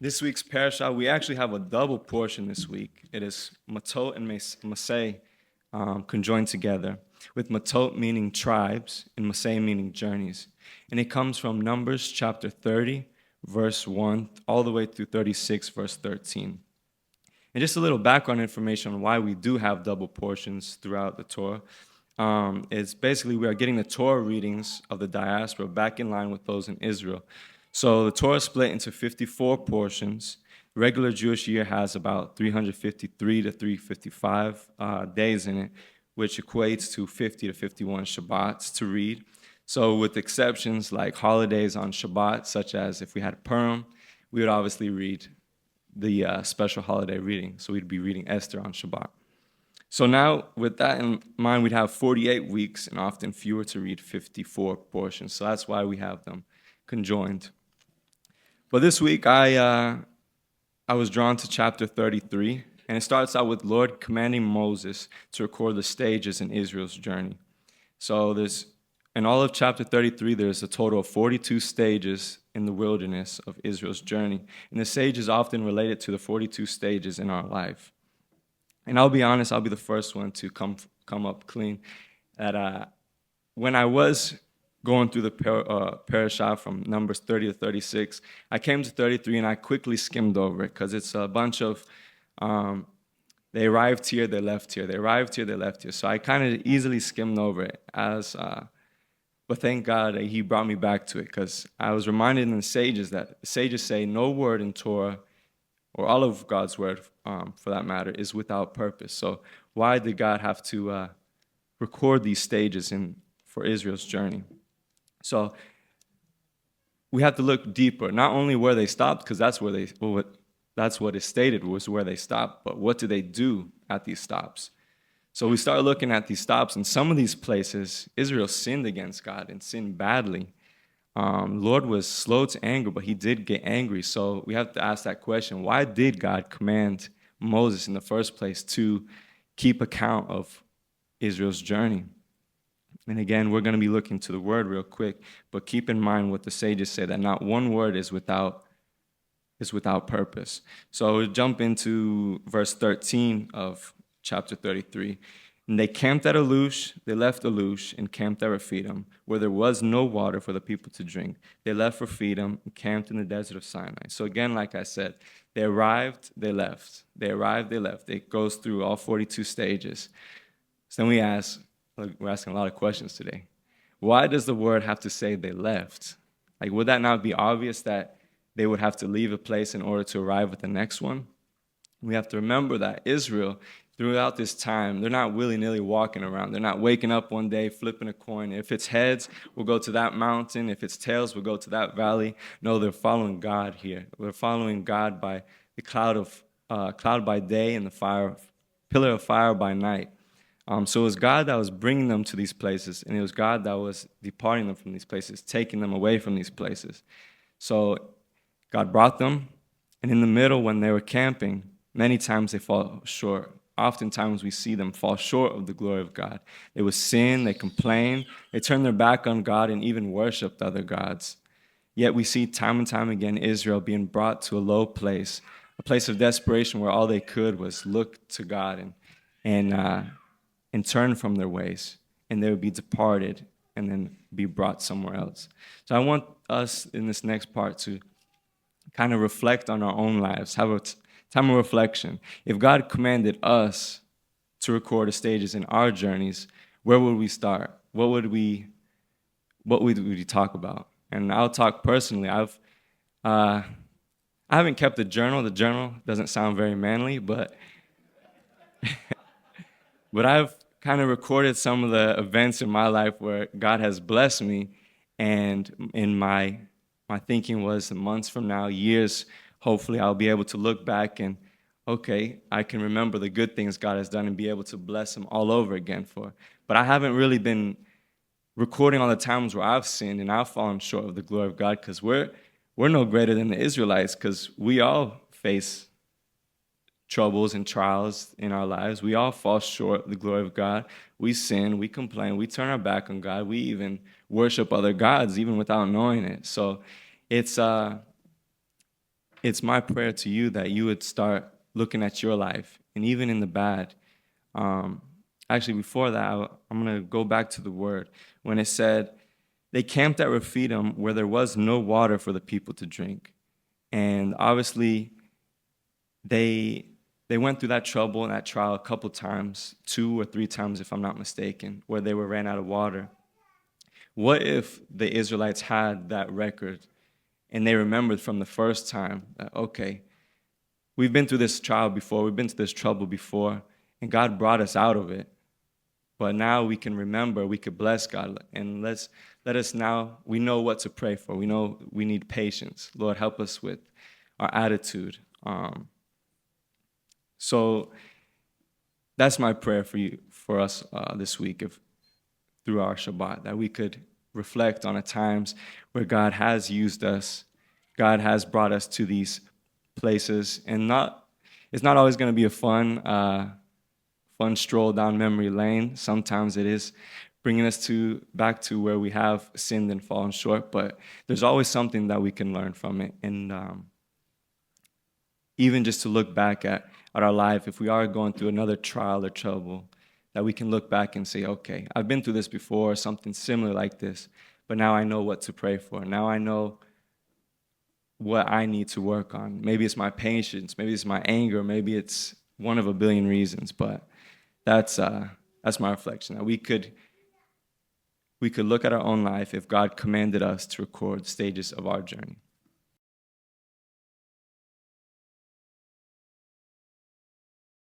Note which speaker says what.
Speaker 1: This week's Parashah, we actually have a double portion this week. It is Mattot and Masa'ei conjoined together, with Mattot meaning tribes and Masa'ei meaning journeys. And it comes from Numbers chapter 30, verse 1, all the way through 36, verse 13. And just a little background information on why we do have double portions throughout the Torah. Is basically we are getting the Torah readings of the diaspora back in line with those in Israel. So the Torah is split into 54 portions. The regular Jewish year has about 353 to 355 days in it, which equates to 50 to 51 Shabbats to read. So with exceptions like holidays on Shabbat, such as if we had Purim, we would obviously read the special holiday reading. So we'd be reading Esther on Shabbat. So now, with that in mind, we'd have 48 weeks and often fewer to read 54 portions. So that's why we have them conjoined. But this week, I was drawn to chapter 33, and it starts out with Lord commanding Moses to record the stages in Israel's journey. So in all of chapter 33, there's a total of 42 stages in the wilderness of Israel's journey. And the stage is often related to the 42 stages in our life. And I'll be honest, I'll be the first one to come up clean. That when I was going through the Parashah from Numbers 30 to 36, I came to 33 and I quickly skimmed over it because it's a bunch of, they arrived here, they left here. They arrived here, they left here. So I kind of easily skimmed over it. But thank God that he brought me back to it because I was reminded in the sages that the sages say no word in Torah, or all of God's word for that matter, is without purpose. So why did God have to record these stages for Israel's journey? So we have to look deeper, not only where they stopped, because that's what is stated was where they stopped, but what do they do at these stops? So we start looking at these stops, and some of these places, Israel sinned against God and sinned badly. Lord was slow to anger, but he did get angry. So we have to ask that question, why did God command Moses in the first place to keep account of Israel's journey? And again, we're going to be looking to the word real quick, but keep in mind what the sages say, that not one word is without purpose. So we'll jump into verse 13 of chapter 33. And they camped at Alush, they left Alush, and camped at Rephidim, where there was no water for the people to drink. They left Rephidim and camped in the desert of Sinai. So again, like I said, they arrived, they left. They arrived, they left. It goes through all 42 stages. So then we're asking a lot of questions today. Why does the word have to say they left? Like, would that not be obvious that they would have to leave a place in order to arrive at the next one? We have to remember that Israel, throughout this time, they're not willy-nilly walking around. They're not waking up one day, flipping a coin. If it's heads, we'll go to that mountain. If it's tails, we'll go to that valley. No, they're following God here. We're following God by the cloud by day and the pillar of fire by night. So it was God that was bringing them to these places, and it was God that was departing them from these places, taking them away from these places. So God brought them, and in the middle, when they were camping, many times they fall short. Oftentimes we see them fall short of the glory of God. They would sin, they complain, they turned their back on God and even worshiped other gods. Yet we see time and time again Israel being brought to a low place, a place of desperation where all they could was look to God and turn from their ways, and they would be departed and then be brought somewhere else. So I want us in this next part to kind of reflect on our own lives, have a time of reflection. If God commanded us to record the stages in our journeys, where would we start? What would we talk about? And I'll talk personally. I haven't kept a journal. The journal doesn't sound very manly, but but I've kind of recorded some of the events in my life where God has blessed me, and in my thinking was months from now, years, hopefully I'll be able to look back and, okay, I can remember the good things God has done and be able to bless him all over again for. But I haven't really been recording all the times where I've sinned and I've fallen short of the glory of God, because we're no greater than the Israelites, because we all face troubles and trials in our lives. We all fall short of the glory of God. We sin, we complain, we turn our back on God. We even worship other gods even without knowing it. So it's it's my prayer to you that you would start looking at your life, and even in the bad. Actually, before that, I'm going to go back to the word when it said, they camped at Rephidim where there was no water for the people to drink. And obviously, they went through that trouble and that trial a couple times, 2 or 3 times, if I'm not mistaken, where they ran out of water. What if the Israelites had that record and they remembered from the first time that, okay, we've been through this trial before, we've been through this trouble before, and God brought us out of it. But now we can remember, we could bless God, and let us now, we know what to pray for. We know we need patience. Lord, help us with our attitude. So that's my prayer for us this week, through our Shabbat, that we could reflect on the times where God has used us, God has brought us to these places, and it's not always going to be a fun stroll down memory lane. Sometimes it is bringing us back to where we have sinned and fallen short, but there's always something that we can learn from it. And even just to look back at our life, if we are going through another trial or trouble, that we can look back and say, okay, I've been through this before, something similar like this, but now I know what to pray for. Now I know what I need to work on. Maybe it's my patience, maybe it's my anger, maybe it's one of a billion reasons, but that's my reflection. That we could look at our own life if God commanded us to record stages of our journey.